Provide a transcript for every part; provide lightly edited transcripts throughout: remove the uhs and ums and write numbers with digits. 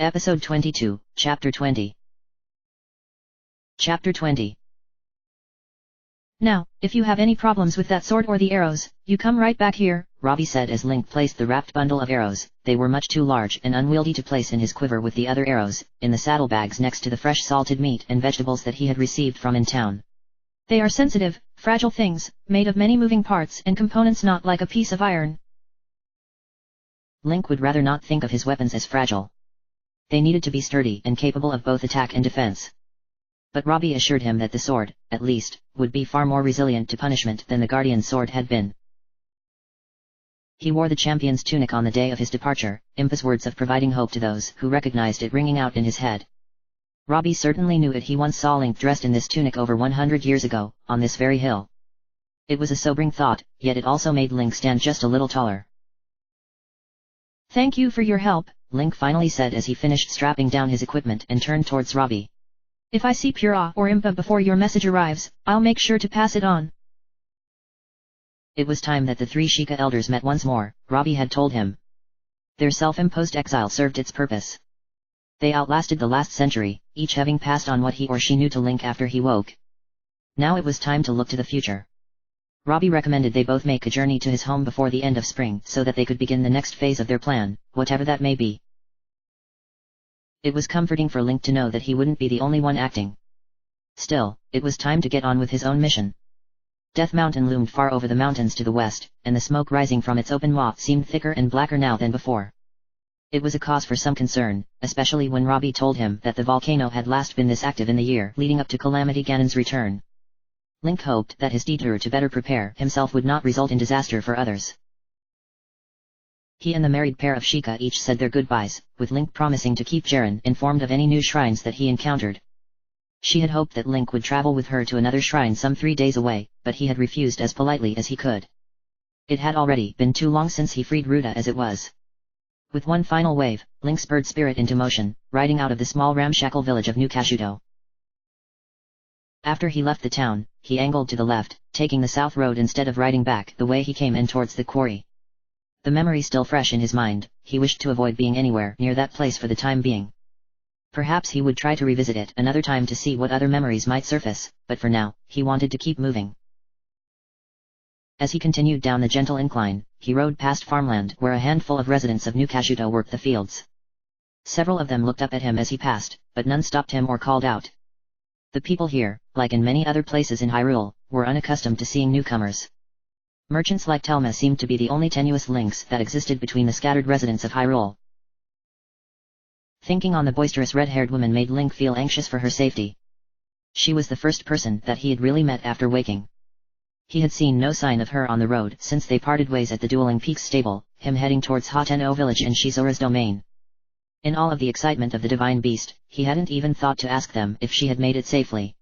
Episode 22, Chapter 20. Chapter 20. Now, if you have any problems with that sword or the arrows, you come right back here, Robbie said as Link placed the wrapped bundle of arrows. They were much too large and unwieldy to place in his quiver with the other arrows, in the saddlebags next to the fresh salted meat and vegetables that he had received from in town. They are sensitive, fragile things, made of many moving parts and components, not like a piece of iron. Link would rather not think of his weapons as fragile. They needed to be sturdy and capable of both attack and defense. But Robbie assured him that the sword, at least, would be far more resilient to punishment than the Guardian's sword had been. He wore the champion's tunic on the day of his departure, Impa's words of providing hope to those who recognized it ringing out in his head. Robbie certainly knew it. He once saw Link dressed in this tunic over 100 years ago, on this very hill. It was a sobering thought, yet it also made Link stand just a little taller. Thank you for your help, Link finally said as he finished strapping down his equipment and turned towards Robbie. If I see Pura or Impa before your message arrives, I'll make sure to pass it on. It was time that the three Sheikah elders met once more, Robbie had told him. Their self-imposed exile served its purpose. They outlasted the last century, each having passed on what he or she knew to Link after he woke. Now it was time to look to the future. Robbie recommended they both make a journey to his home before the end of spring so that they could begin the next phase of their plan, whatever that may be. It was comforting for Link to know that he wouldn't be the only one acting. Still, it was time to get on with his own mission. Death Mountain loomed far over the mountains to the west, and the smoke rising from its open maw seemed thicker and blacker now than before. It was a cause for some concern, especially when Robbie told him that the volcano had last been this active in the year leading up to Calamity Ganon's return. Link hoped that his detour to better prepare himself would not result in disaster for others. He and the married pair of Sheikah each said their goodbyes, with Link promising to keep Jaren informed of any new shrines that he encountered. She had hoped that Link would travel with her to another shrine some 3 days away, but he had refused as politely as he could. It had already been too long since he freed Ruta as it was. With one final wave, Link spurred Spirit into motion, riding out of the small ramshackle village of New Kashuto. After he left the town, he angled to the left, taking the south road instead of riding back the way he came in towards the quarry. The memory still fresh in his mind, he wished to avoid being anywhere near that place for the time being. Perhaps he would try to revisit it another time to see what other memories might surface, but for now, he wanted to keep moving. As he continued down the gentle incline, he rode past farmland where a handful of residents of New Kashuto worked the fields. Several of them looked up at him as he passed, but none stopped him or called out. The people here, like in many other places in Hyrule, were unaccustomed to seeing newcomers. Merchants like Telma seemed to be the only tenuous links that existed between the scattered residents of Hyrule. Thinking on the boisterous red-haired woman made Link feel anxious for her safety. She was the first person that he had really met after waking. He had seen no sign of her on the road since they parted ways at the Dueling Peaks stable, him heading towards Hateno village and she Zora's domain. In all of the excitement of the divine beast, he hadn't even thought to ask them if she had made it safely.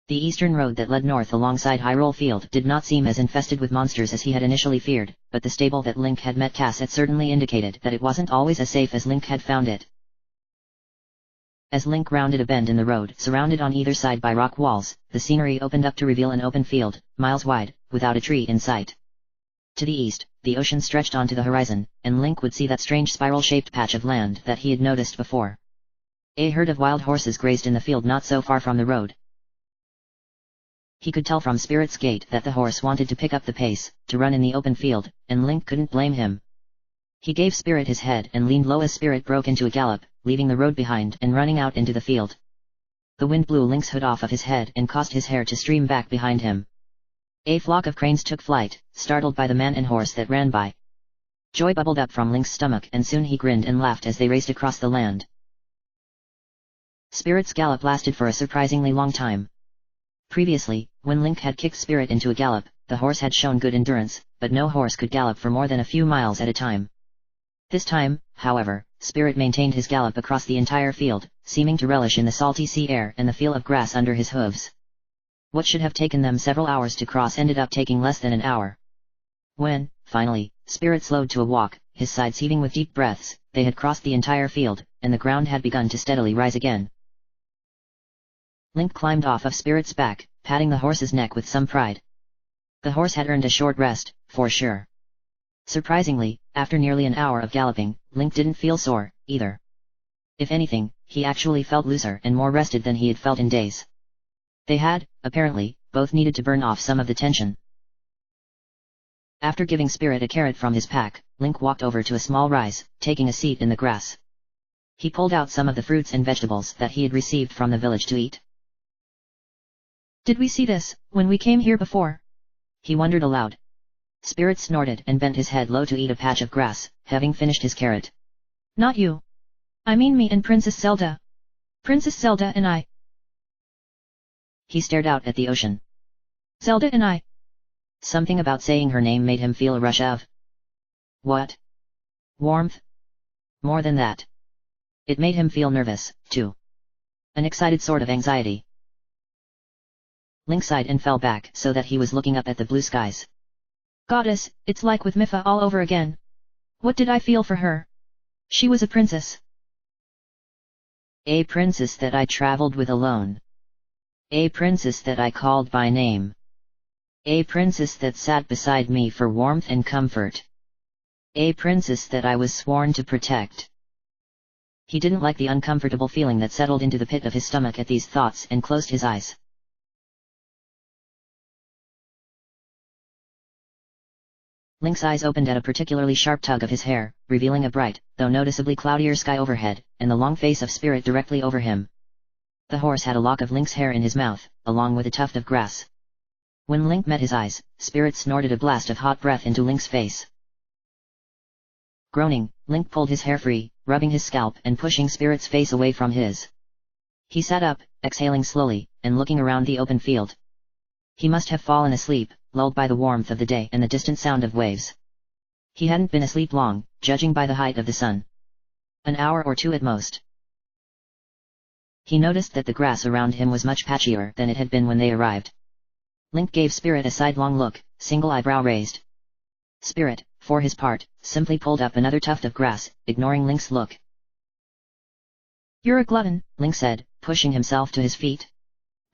The eastern road that led north alongside Hyrule Field did not seem as infested with monsters as he had initially feared, but the stable that Link had met Cass at certainly indicated that it wasn't always as safe as Link had found it. As Link rounded a bend in the road surrounded on either side by rock walls, the scenery opened up to reveal an open field, miles wide, without a tree in sight. To the east, the ocean stretched onto the horizon, and Link would see that strange spiral-shaped patch of land that he had noticed before. A herd of wild horses grazed in the field not so far from the road. He could tell from Spirit's gait that the horse wanted to pick up the pace, to run in the open field, and Link couldn't blame him. He gave Spirit his head and leaned low as Spirit broke into a gallop, leaving the road behind and running out into the field. The wind blew Link's hood off of his head and caused his hair to stream back behind him. A flock of cranes took flight, startled by the man and horse that ran by. Joy bubbled up from Link's stomach and soon he grinned and laughed as they raced across the land. Spirit's gallop lasted for a surprisingly long time. Previously, when Link had kicked Spirit into a gallop, the horse had shown good endurance, but no horse could gallop for more than a few miles at a time. This time, however, Spirit maintained his gallop across the entire field, seeming to relish in the salty sea air and the feel of grass under his hooves. What should have taken them several hours to cross ended up taking less than an hour. When, finally, Spirit slowed to a walk, his sides heaving with deep breaths, they had crossed the entire field, and the ground had begun to steadily rise again. Link climbed off of Spirit's back, patting the horse's neck with some pride. The horse had earned a short rest, for sure. Surprisingly, after nearly an hour of galloping, Link didn't feel sore, either. If anything, he actually felt looser and more rested than he had felt in days. They had, apparently, both needed to burn off some of the tension. After giving Spirit a carrot from his pack, Link walked over to a small rise, taking a seat in the grass. He pulled out some of the fruits and vegetables that he had received from the village to eat. Did we see this, when we came here before? He wondered aloud. Spirit snorted and bent his head low to eat a patch of grass, having finished his carrot. Not you. I mean me and Princess Zelda. Princess Zelda and I. He stared out at the ocean. Zelda and I. Something about saying her name made him feel a rush of... what? Warmth? More than that. It made him feel nervous, too. An excited sort of anxiety. Link sighed and fell back so that he was looking up at the blue skies. Goddess, it's like with Mipha all over again. What did I feel for her? She was a princess. A princess that I traveled with alone. A princess that I called by name. A princess that sat beside me for warmth and comfort. A princess that I was sworn to protect. He didn't like the uncomfortable feeling that settled into the pit of his stomach at these thoughts and closed his eyes. Link's eyes opened at a particularly sharp tug of his hair, revealing a bright, though noticeably cloudier sky overhead, and the long face of Spirit directly over him. The horse had a lock of Link's hair in his mouth, along with a tuft of grass. When Link met his eyes, Spirit snorted a blast of hot breath into Link's face. Groaning, Link pulled his hair free, rubbing his scalp and pushing Spirit's face away from his. He sat up, exhaling slowly, and looking around the open field. He must have fallen asleep, lulled by the warmth of the day and the distant sound of waves. He hadn't been asleep long, judging by the height of the sun. An hour or two at most. He noticed that the grass around him was much patchier than it had been when they arrived. Link gave Spirit a sidelong look, single eyebrow raised. Spirit, for his part, simply pulled up another tuft of grass, ignoring Link's look. You're a glutton, Link said, pushing himself to his feet.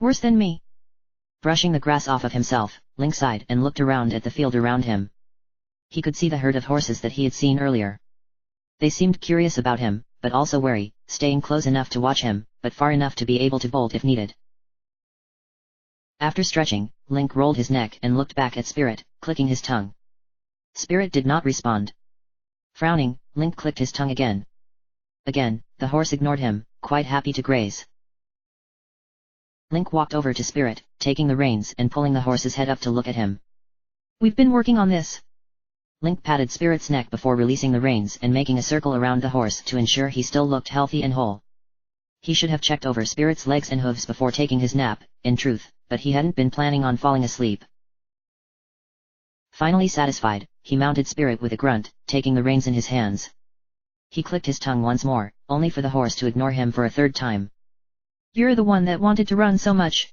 Worse than me. Brushing the grass off of himself, Link sighed and looked around at the field around him. He could see the herd of horses that he had seen earlier. They seemed curious about him, but also wary, staying close enough to watch him, but far enough to be able to bolt if needed. After stretching, Link rolled his neck and looked back at Spirit, clicking his tongue. Spirit did not respond. Frowning, Link clicked his tongue again. Again, the horse ignored him, quite happy to graze. Link walked over to Spirit, taking the reins and pulling the horse's head up to look at him. We've been working on this. Link patted Spirit's neck before releasing the reins and making a circle around the horse to ensure he still looked healthy and whole. He should have checked over Spirit's legs and hooves before taking his nap, in truth, but he hadn't been planning on falling asleep. Finally satisfied, he mounted Spirit with a grunt, taking the reins in his hands. He clicked his tongue once more, only for the horse to ignore him for a third time. You're the one that wanted to run so much.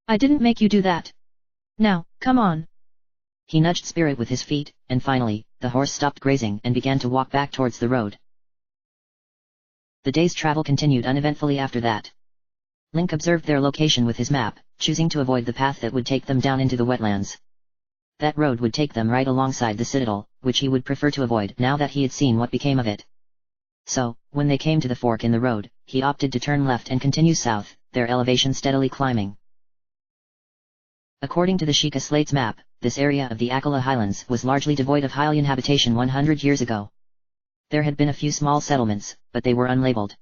I didn't make you do that. Now, come on. He nudged Spirit with his feet, and finally, the horse stopped grazing and began to walk back towards the road. The day's travel continued uneventfully after that. Link observed their location with his map, choosing to avoid the path that would take them down into the wetlands. That road would take them right alongside the citadel, which he would prefer to avoid now that he had seen what became of it. So, when they came to the fork in the road, he opted to turn left and continue south, their elevation steadily climbing. According to the Sheikah Slate's map, this area of the Akala Highlands was largely devoid of Hylian habitation 100 years ago. There had been a few small settlements, but they were unlabeled.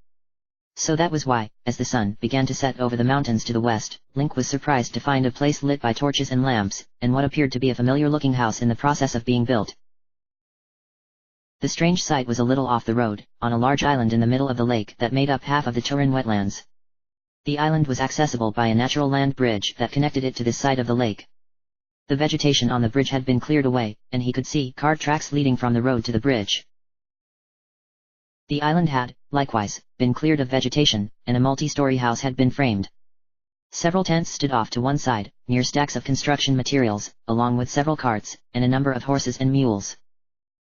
So that was why, as the sun began to set over the mountains to the west, Link was surprised to find a place lit by torches and lamps, and what appeared to be a familiar-looking house in the process of being built. The strange sight was a little off the road, on a large island in the middle of the lake that made up half of the Turin wetlands. The island was accessible by a natural land bridge that connected it to this side of the lake. The vegetation on the bridge had been cleared away, and he could see cart tracks leading from the road to the bridge. The island had, likewise, been cleared of vegetation, and a multi-story house had been framed. Several tents stood off to one side, near stacks of construction materials, along with several carts, and a number of horses and mules.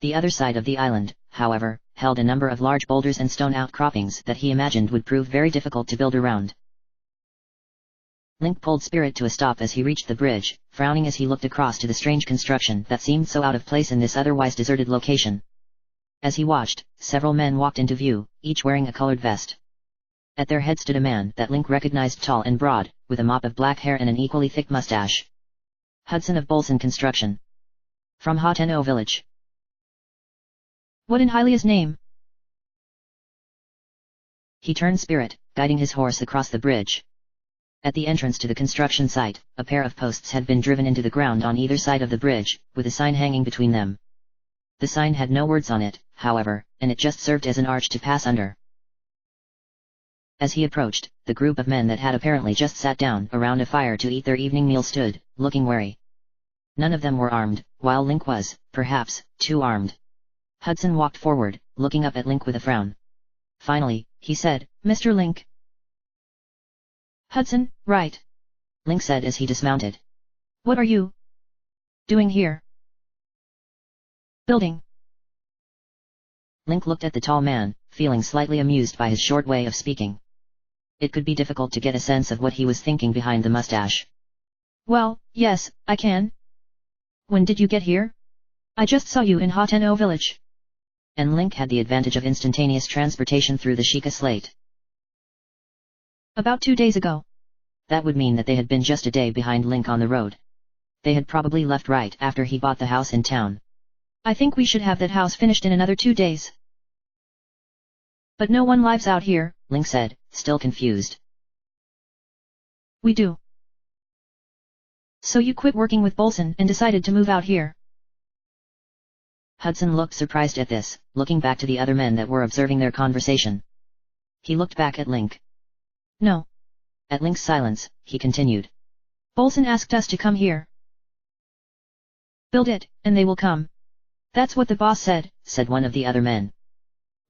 The other side of the island, however, held a number of large boulders and stone outcroppings that he imagined would prove very difficult to build around. Link pulled Spirit to a stop as he reached the bridge, frowning as he looked across to the strange construction that seemed so out of place in this otherwise deserted location. As he watched, several men walked into view, each wearing a colored vest. At their head stood a man that Link recognized, tall and broad, with a mop of black hair and an equally thick mustache. Hudson of Bolson Construction. From Hateno Village. What in Hylia's name? He turned spirit, guiding his horse across the bridge. At the entrance to the construction site, a pair of posts had been driven into the ground on either side of the bridge, with a sign hanging between them. The sign had no words on it, however, and it just served as an arch to pass under. As he approached, the group of men that had apparently just sat down around a fire to eat their evening meal stood, looking wary. None of them were armed, while Link was, perhaps, too armed. Hudson walked forward, looking up at Link with a frown. Finally, he said, "Mr. Link." "Hudson, right," Link said as he dismounted. "What are you doing here?" "Building." Link looked at the tall man, feeling slightly amused by his short way of speaking. It could be difficult to get a sense of what he was thinking behind the mustache. "Well, yes, I can." "When did you get here?" "I just saw you in Hateno Village." And Link had the advantage of instantaneous transportation through the Sheikah slate. "About 2 days ago." That would mean that they had been just a day behind Link on the road. They had probably left right after he bought the house in town. "I think we should have that house finished in another 2 days." "But no one lives out here," Link said, still confused. "We do." "So you quit working with Bolson and decided to move out here?" Hudson looked surprised at this, looking back to the other men that were observing their conversation. He looked back at Link. "No." At Link's silence, he continued. "Bolson asked us to come here. Build it, and they will come. That's what the boss said," said one of the other men.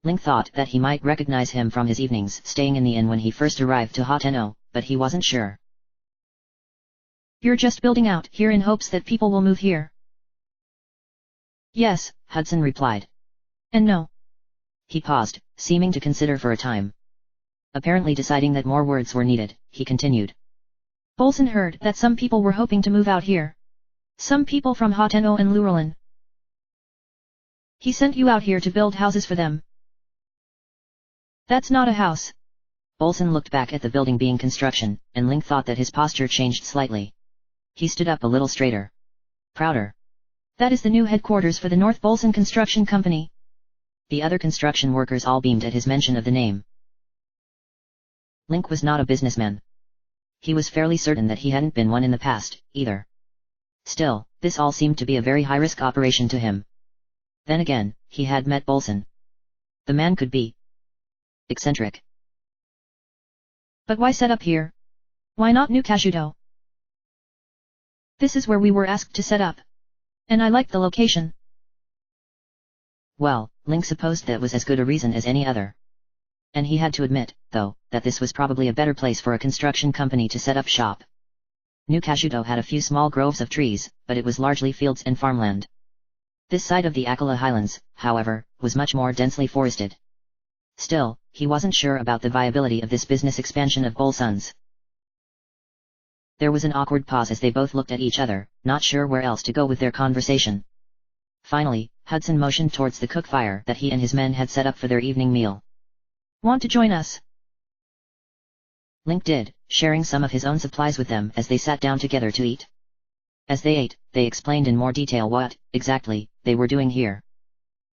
Link thought that he might recognize him from his evenings staying in the inn when he first arrived to Hateno, but he wasn't sure. "You're just building out here in hopes that people will move here?" "Yes," Hudson replied. "And no." He paused, seeming to consider for a time. Apparently deciding that more words were needed, he continued. "Bolson heard that some people were hoping to move out here. Some people from Hateno and Lurelin. He sent you out here to build houses for them." "That's not a house." Bolson looked back at the building being construction, and Link thought that his posture changed slightly. He stood up a little straighter. Prouder. "That is the new headquarters for the North Bolson Construction Company." The other construction workers all beamed at his mention of the name. Link was not a businessman. He was fairly certain that he hadn't been one in the past, either. Still, this all seemed to be a very high-risk operation to him. Then again, he had met Bolson. The man could be eccentric. "But why set up here? Why not New Kashudo?" "This is where we were asked to set up. And I liked the location." Well, Link supposed that was as good a reason as any other. And he had to admit, though, that this was probably a better place for a construction company to set up shop. New Kashudo had a few small groves of trees, but it was largely fields and farmland. This side of the Akala Highlands, however, was much more densely forested. Still, he wasn't sure about the viability of this business expansion of Bolson's. There was an awkward pause as they both looked at each other, not sure where else to go with their conversation. Finally, Hudson motioned towards the cook fire that he and his men had set up for their evening meal. "Want to join us?" Link did, sharing some of his own supplies with them as they sat down together to eat. As they ate, they explained in more detail what, exactly, they were doing here.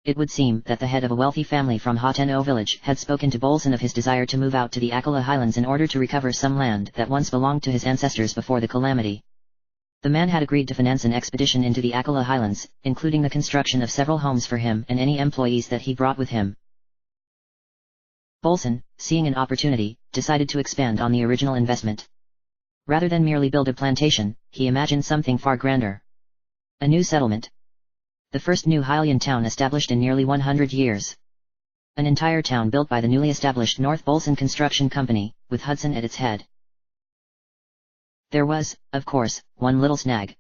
It would seem that the head of a wealthy family from Hateno village had spoken to Bolson of his desire to move out to the Akala Highlands in order to recover some land that once belonged to his ancestors before the calamity. The man had agreed to finance an expedition into the Akala Highlands, including the construction of several homes for him and any employees that he brought with him. Bolson, seeing an opportunity, decided to expand on the original investment. Rather than merely build a plantation, he imagined something far grander. A new settlement. The first new Hylian town established in nearly 100 years. An entire town built by the newly established North Bolson Construction Company, with Hudson at its head. There was, of course, one little snag.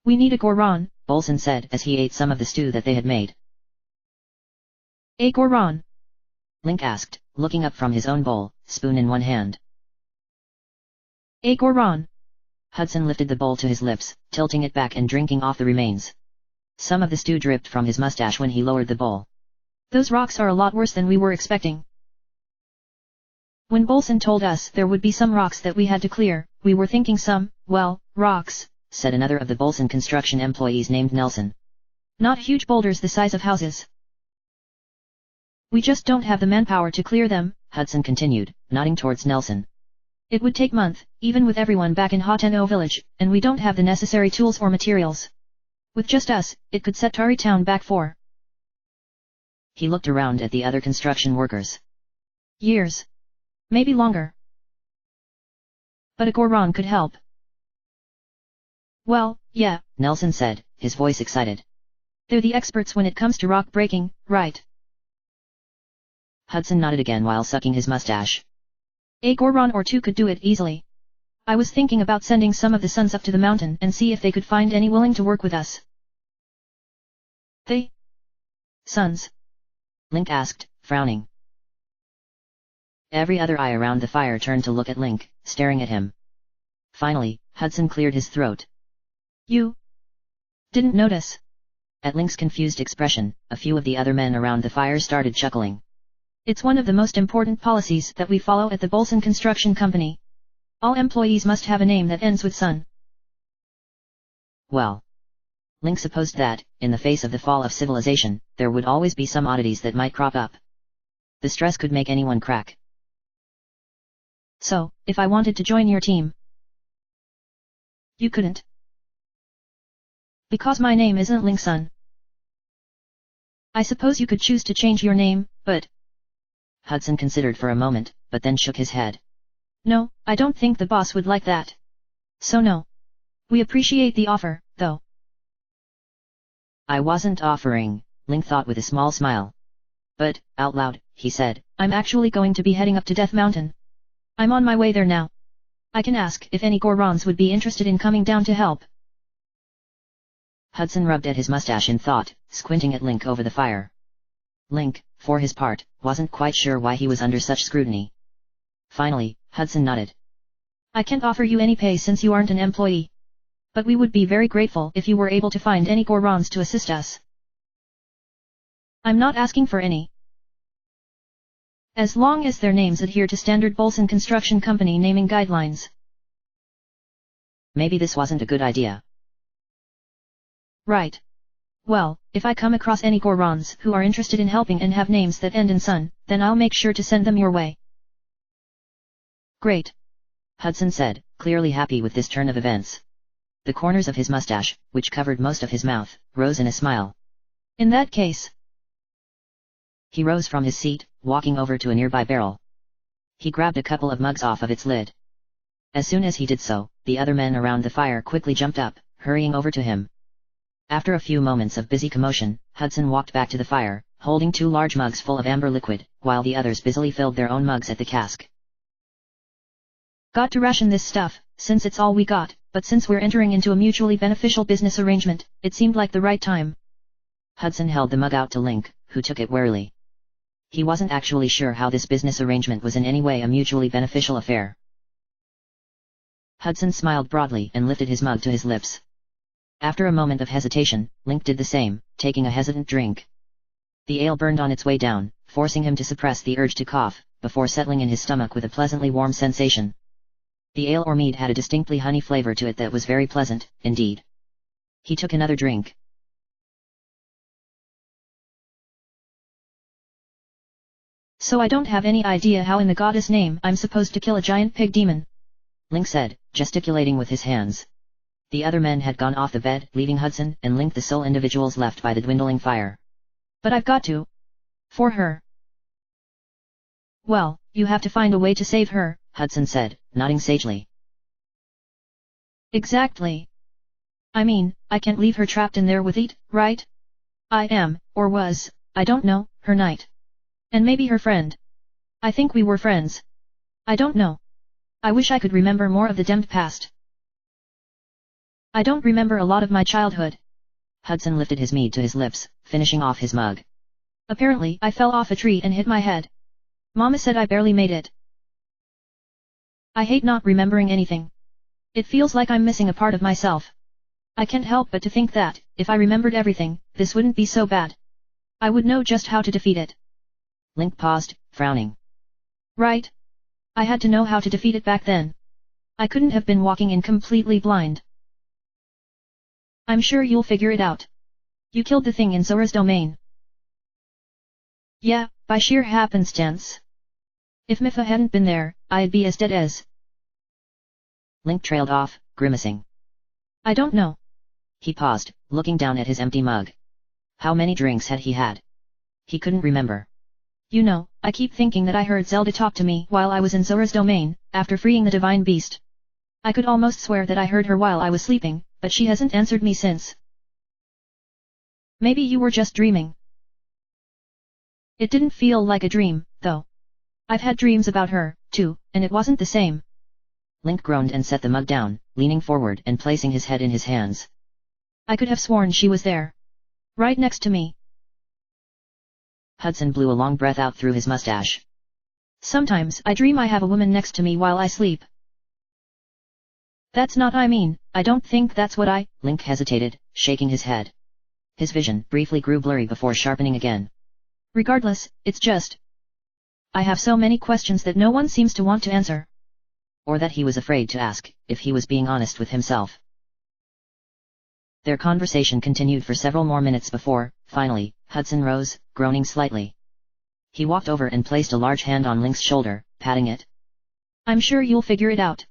"We need a goron," Bolson said as he ate some of the stew that they had made. "A goron?" Link asked, looking up from his own bowl, spoon in one hand. "A goron." Hudson lifted the bowl to his lips, tilting it back and drinking off the remains. Some of the stew dripped from his mustache when he lowered the bowl. Those rocks are a lot worse than we were expecting. When Bolson told us there would be some rocks that we had to clear, we were thinking some, well, rocks, said another of the Bolson construction employees named Nelson. Not huge boulders the size of houses. We just don't have the manpower to clear them, Hudson continued, nodding towards Nelson. It would take months, even with everyone back in Hoteno village, and we don't have the necessary tools or materials. With just us, it could set Tari town back for. He looked around at the other construction workers. Years. Maybe longer. But a Goron could help. Well, yeah, Nelson said, his voice excited. They're the experts when it comes to rock breaking, right? Hudson nodded again while sucking his mustache. A Goron or two could do it easily. I was thinking about sending some of the sons up to the mountain and see if they could find any willing to work with us. They? Sons? Link asked, frowning. Every other eye around the fire turned to look at Link, staring at him. Finally, Hudson cleared his throat. You didn't notice? At Link's confused expression, a few of the other men around the fire started chuckling. It's one of the most important policies that we follow at the Bolson Construction Company. All employees must have a name that ends with son. Well, Link supposed that, in the face of the fall of civilization, there would always be some oddities that might crop up. The stress could make anyone crack. So, if I wanted to join your team, you couldn't. Because my name isn't Linkson. I suppose you could choose to change your name, but... Hudson considered for a moment, but then shook his head. No, I don't think the boss would like that. So no. We appreciate the offer, though. I wasn't offering, Link thought with a small smile. But, out loud, he said, I'm actually going to be heading up to Death Mountain. I'm on my way there now. I can ask if any Gorons would be interested in coming down to help. Hudson rubbed at his mustache in thought, squinting at Link over the fire. Link, for his part, wasn't quite sure why he was under such scrutiny. Finally, Hudson nodded. I can't offer you any pay since you aren't an employee. But we would be very grateful if you were able to find any Gorons to assist us. I'm not asking for any. As long as their names adhere to standard Bolson Construction Company naming guidelines. Maybe this wasn't a good idea. Right. Well, if I come across any Gorons who are interested in helping and have names that end in son, then I'll make sure to send them your way. Great. Hudson said, clearly happy with this turn of events. The corners of his mustache, which covered most of his mouth, rose in a smile. In that case. He rose from his seat, walking over to a nearby barrel. He grabbed a couple of mugs off of its lid. As soon as he did so, the other men around the fire quickly jumped up, hurrying over to him. After a few moments of busy commotion, Hudson walked back to the fire, holding 2 large mugs full of amber liquid, while the others busily filled their own mugs at the cask. Got to ration this stuff, since it's all we got, but since we're entering into a mutually beneficial business arrangement, it seemed like the right time. Hudson held the mug out to Link, who took it warily. He wasn't actually sure how this business arrangement was in any way a mutually beneficial affair. Hudson smiled broadly and lifted his mug to his lips. After a moment of hesitation, Link did the same, taking a hesitant drink. The ale burned on its way down, forcing him to suppress the urge to cough, before settling in his stomach with a pleasantly warm sensation. The ale or mead had a distinctly honey flavor to it that was very pleasant, indeed. He took another drink. So I don't have any idea how in the goddess name I'm supposed to kill a giant pig demon, Link said, gesticulating with his hands. The other men had gone off the bed, leaving Hudson and Link the sole individuals left by the dwindling fire. But I've got to. For her. Well, you have to find a way to save her, Hudson said, nodding sagely. Exactly. I mean, I can't leave her trapped in there with it, right? I am, or was, I don't know, her knight. And maybe her friend. I think we were friends. I don't know. I wish I could remember more of the damned past. I don't remember a lot of my childhood. Hudson lifted his mead to his lips, finishing off his mug. Apparently I fell off a tree and hit my head. Mama said I barely made it. I hate not remembering anything. It feels like I'm missing a part of myself. I can't help but to think that, if I remembered everything, this wouldn't be so bad. I would know just how to defeat it. Link paused, frowning. Right. I had to know how to defeat it back then. I couldn't have been walking in completely blind. I'm sure you'll figure it out. You killed the thing in Zora's domain. Yeah, by sheer happenstance. If Mipha hadn't been there, I'd be as dead as... Link trailed off, grimacing. I don't know. He paused, looking down at his empty mug. How many drinks had he had? He couldn't remember. You know, I keep thinking that I heard Zelda talk to me while I was in Zora's domain, after freeing the divine beast. I could almost swear that I heard her while I was sleeping, but she hasn't answered me since. Maybe you were just dreaming. It didn't feel like a dream, though. I've had dreams about her, too, and it wasn't the same. Link groaned and set the mug down, leaning forward and placing his head in his hands. I could have sworn she was there. Right next to me. Hudson blew a long breath out through his mustache. Sometimes I dream I have a woman next to me while I sleep. That's not I mean, I don't think that's what I... Link hesitated, shaking his head. His vision briefly grew blurry before sharpening again. Regardless, it's just... I have so many questions that no one seems to want to answer. Or that he was afraid to ask, if he was being honest with himself. Their conversation continued for several more minutes before, finally, Hudson rose, groaning slightly. He walked over and placed a large hand on Link's shoulder, patting it. I'm sure you'll figure it out.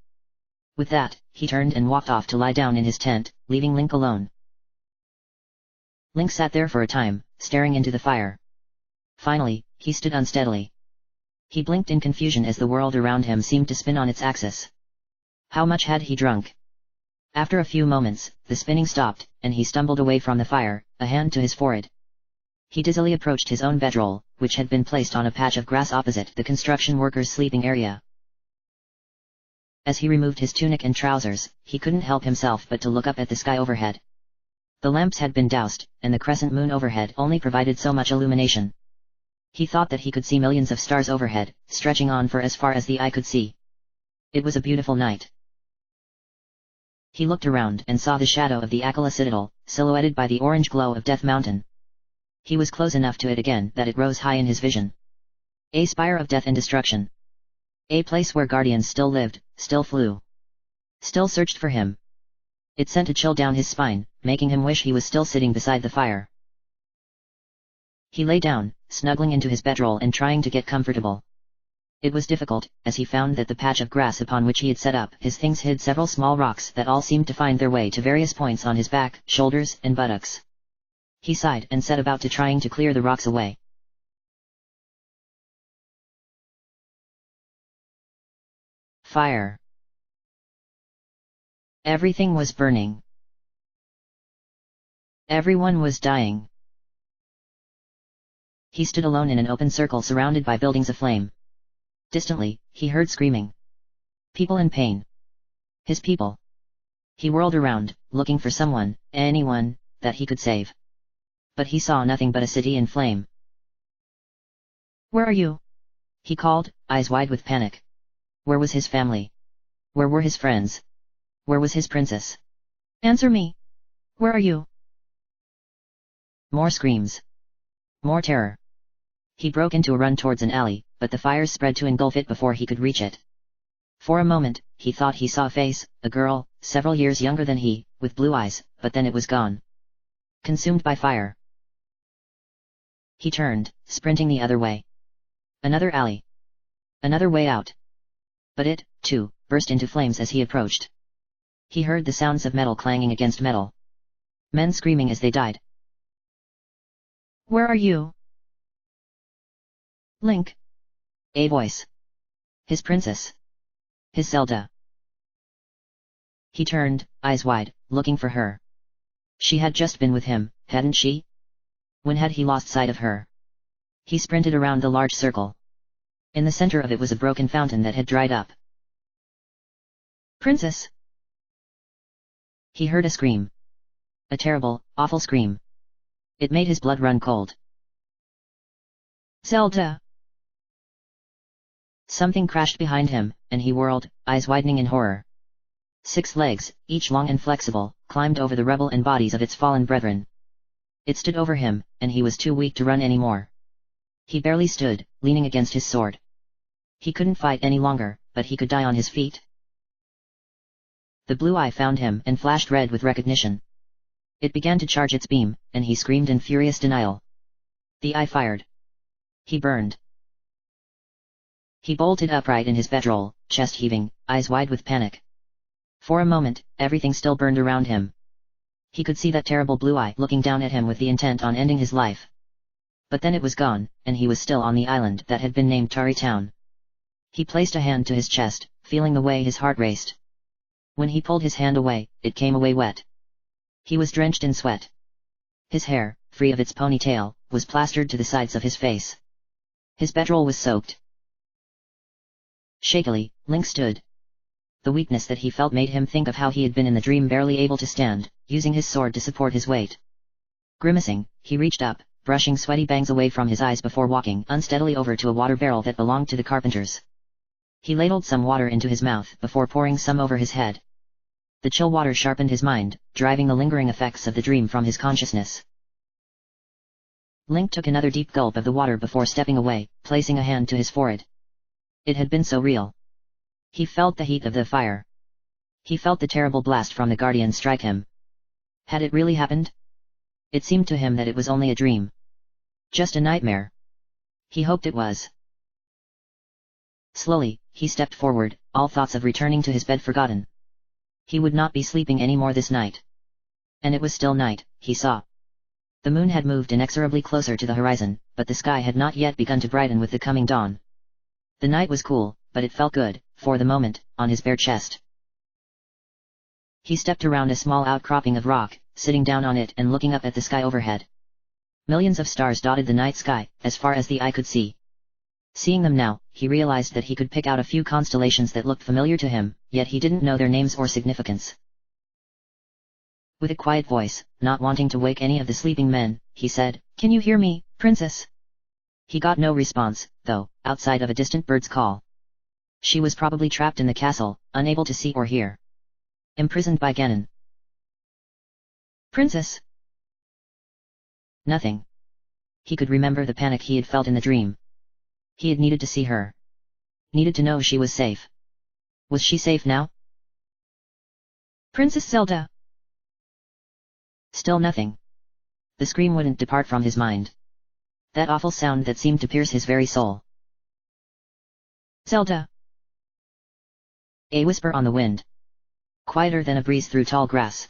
With that, he turned and walked off to lie down in his tent, leaving Link alone. Link sat there for a time, staring into the fire. Finally, he stood unsteadily. He blinked in confusion as the world around him seemed to spin on its axis. How much had he drunk? After a few moments, the spinning stopped, and he stumbled away from the fire, a hand to his forehead. He dizzily approached his own bedroll, which had been placed on a patch of grass opposite the construction workers' sleeping area. As he removed his tunic and trousers, he couldn't help himself but to look up at the sky overhead. The lamps had been doused, and the crescent moon overhead only provided so much illumination. He thought that he could see millions of stars overhead, stretching on for as far as the eye could see. It was a beautiful night. He looked around and saw the shadow of the Akala Citadel, silhouetted by the orange glow of Death Mountain. He was close enough to it again that it rose high in his vision. A spire of death and destruction. A place where guardians still lived, still flew. Still searched for him. It sent a chill down his spine, making him wish he was still sitting beside the fire. He lay down, snuggling into his bedroll and trying to get comfortable. It was difficult, as he found that the patch of grass upon which he had set up his things hid several small rocks that all seemed to find their way to various points on his back, shoulders, and buttocks. He sighed and set about trying to clear the rocks away. Fire. Everything was burning. Everyone was dying. He stood alone in an open circle surrounded by buildings aflame. Distantly, he heard screaming. People in pain. His people. He whirled around, looking for someone, anyone, that he could save. But he saw nothing but a city in flame. Where are you? He called, eyes wide with panic. Where was his family? Where were his friends? Where was his princess? Answer me. Where are you? More screams. More terror. He broke into a run towards an alley, but the fires spread to engulf it before he could reach it. For a moment, he thought he saw a face, a girl, several years younger than he, with blue eyes, but then it was gone. Consumed by fire. He turned, sprinting the other way. Another alley. Another way out. But it, too, burst into flames as he approached. He heard the sounds of metal clanging against metal. Men screaming as they died. Where are you? Link. A voice. His princess. His Zelda. He turned, eyes wide, looking for her. She had just been with him, hadn't she? When had he lost sight of her? He sprinted around the large circle. In the center of it was a broken fountain that had dried up. Princess! He heard a scream. A terrible, awful scream. It made his blood run cold. Zelda! Something crashed behind him, and he whirled, eyes widening in horror. 6 legs, each long and flexible, climbed over the rubble and bodies of its fallen brethren. It stood over him, and he was too weak to run any more. He barely stood, leaning against his sword. He couldn't fight any longer, but he could die on his feet. The blue eye found him and flashed red with recognition. It began to charge its beam, and he screamed in furious denial. The eye fired. He burned. He bolted upright in his bedroll, chest heaving, eyes wide with panic. For a moment, everything still burned around him. He could see that terrible blue eye looking down at him with the intent on ending his life. But then it was gone, and he was still on the island that had been named Tari Town. He placed a hand to his chest, feeling the way his heart raced. When he pulled his hand away, it came away wet. He was drenched in sweat. His hair, free of its ponytail, was plastered to the sides of his face. His bedroll was soaked. Shakily, Link stood. The weakness that he felt made him think of how he had been in the dream, barely able to stand, using his sword to support his weight. Grimacing, he reached up, brushing sweaty bangs away from his eyes before walking unsteadily over to a water barrel that belonged to the carpenters. He ladled some water into his mouth before pouring some over his head. The chill water sharpened his mind, driving the lingering effects of the dream from his consciousness. Link took another deep gulp of the water before stepping away, placing a hand to his forehead. It had been so real. He felt the heat of the fire. He felt the terrible blast from the guardian strike him. Had it really happened? It seemed to him that it was only a dream. Just a nightmare. He hoped it was. Slowly, he stepped forward, all thoughts of returning to his bed forgotten. He would not be sleeping any more this night. And it was still night, he saw. The moon had moved inexorably closer to the horizon, but the sky had not yet begun to brighten with the coming dawn. The night was cool, but it felt good, for the moment, on his bare chest. He stepped around a small outcropping of rock, sitting down on it and looking up at the sky overhead. Millions of stars dotted the night sky, as far as the eye could see. Seeing them now, he realized that he could pick out a few constellations that looked familiar to him, yet he didn't know their names or significance. With a quiet voice, not wanting to wake any of the sleeping men, he said, "Can you hear me, princess?" He got no response, though, outside of a distant bird's call. She was probably trapped in the castle, unable to see or hear. Imprisoned by Ganon. "Princess?" Nothing. He could remember the panic he had felt in the dream. He had needed to see her. Needed to know she was safe. Was she safe now? "Princess Zelda." Still nothing. The scream wouldn't depart from his mind. That awful sound that seemed to pierce his very soul. "Zelda." A whisper on the wind. Quieter than a breeze through tall grass.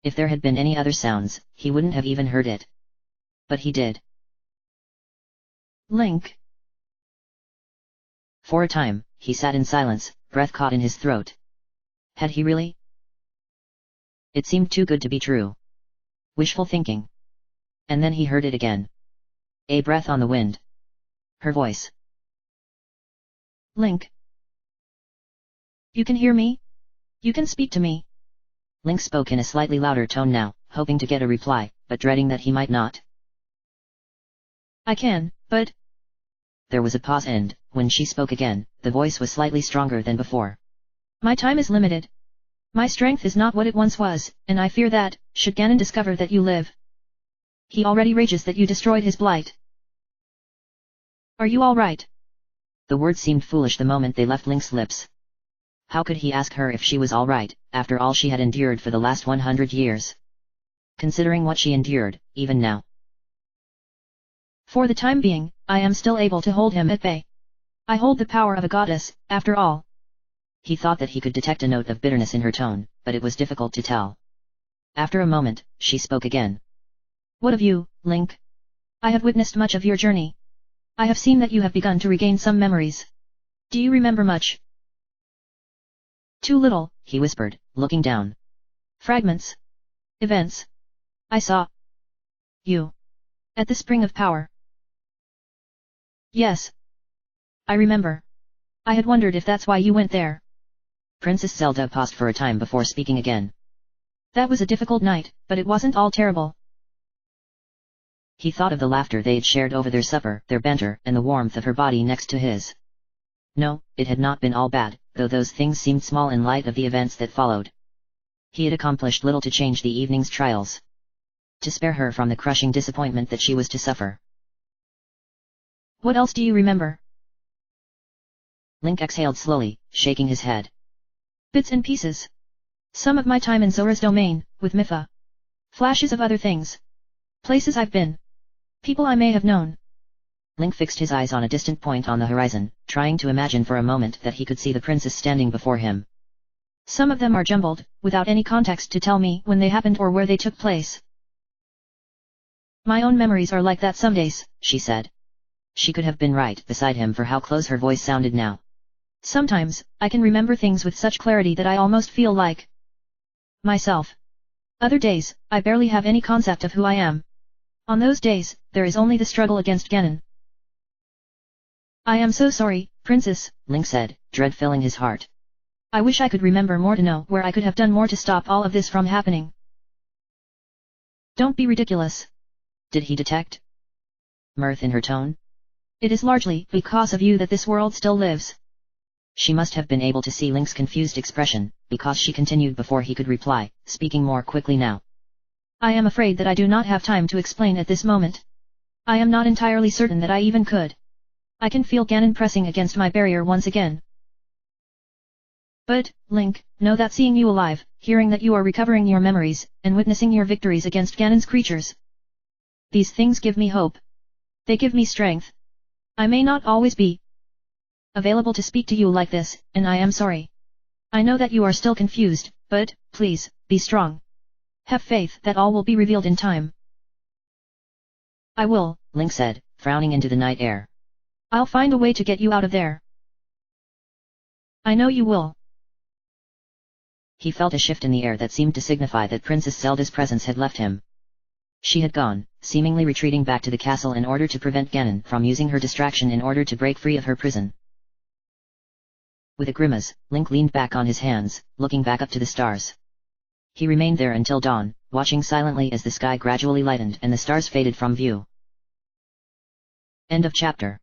If there had been any other sounds, he wouldn't have even heard it. But he did. "Link." For a time, he sat in silence, breath caught in his throat. Had he really? It seemed too good to be true. Wishful thinking. And then he heard it again. A breath on the wind. Her voice. "Link. You can hear me? You can speak to me." Link spoke in a slightly louder tone now, hoping to get a reply, but dreading that he might not. "I can, but..." There was a pause and, when she spoke again, the voice was slightly stronger than before. "My time is limited. My strength is not what it once was, and I fear that, should Ganon discover that you live, he already rages that you destroyed his blight. Are you all right?" The words seemed foolish the moment they left Link's lips. How could he ask her if she was all right, after all she had endured for the last 100 years? Considering what she endured, even now. "For the time being, I am still able to hold him at bay. I hold the power of a goddess, after all." He thought that he could detect a note of bitterness in her tone, but it was difficult to tell. After a moment, she spoke again. "What of you, Link? I have witnessed much of your journey. I have seen that you have begun to regain some memories. Do you remember much?" "Too little," he whispered, looking down. "Fragments. Events. I saw you at the Spring of Power." "Yes. I remember. I had wondered if that's why you went there." Princess Zelda paused for a time before speaking again. "That was a difficult night, but it wasn't all terrible." He thought of the laughter they had shared over their supper, their banter, and the warmth of her body next to his. No, it had not been all bad, though those things seemed small in light of the events that followed. He had accomplished little to change the evening's trials. to spare her from the crushing disappointment that she was to suffer. What else do you remember? Link exhaled slowly, shaking his head. Bits and pieces. Some of my time in Zora's domain, with Mipha. Flashes of other things. Places I've been. People I may have known. Link fixed his eyes on a distant point on the horizon, trying to imagine for a moment that he could see the princess standing before him. Some of them are jumbled, without any context to tell me when they happened or where they took place. My own memories are like that some days, she said. She could have been right beside him for how close her voice sounded now. Sometimes, I can remember things with such clarity that I almost feel like myself. Other days, I barely have any concept of who I am. On those days, there is only the struggle against Ganon. I am so sorry, Princess, Link said, dread filling his heart. I wish I could remember more to know where I could have done more to stop all of this from happening. Don't be ridiculous. Did he detect mirth in her tone? It is largely because of you that this world still lives. She must have been able to see Link's confused expression, because she continued before he could reply, speaking more quickly now. I am afraid that I do not have time to explain at this moment. I am not entirely certain that I even could. I can feel Ganon pressing against my barrier once again. But, Link, know that seeing you alive, hearing that you are recovering your memories, and witnessing your victories against Ganon's creatures. These things give me hope. They give me strength. I may not always be available to speak to you like this, and I am sorry. I know that you are still confused, but, please, be strong. Have faith that all will be revealed in time. I will, Link said, frowning into the night air. I'll find a way to get you out of there. I know you will. He felt a shift in the air that seemed to signify that Princess Zelda's presence had left him. She had gone, seemingly retreating back to the castle in order to prevent Ganon from using her distraction in order to break free of her prison. With a grimace, Link leaned back on his hands, looking back up to the stars. He remained there until dawn, watching silently as the sky gradually lightened and the stars faded from view. End of chapter.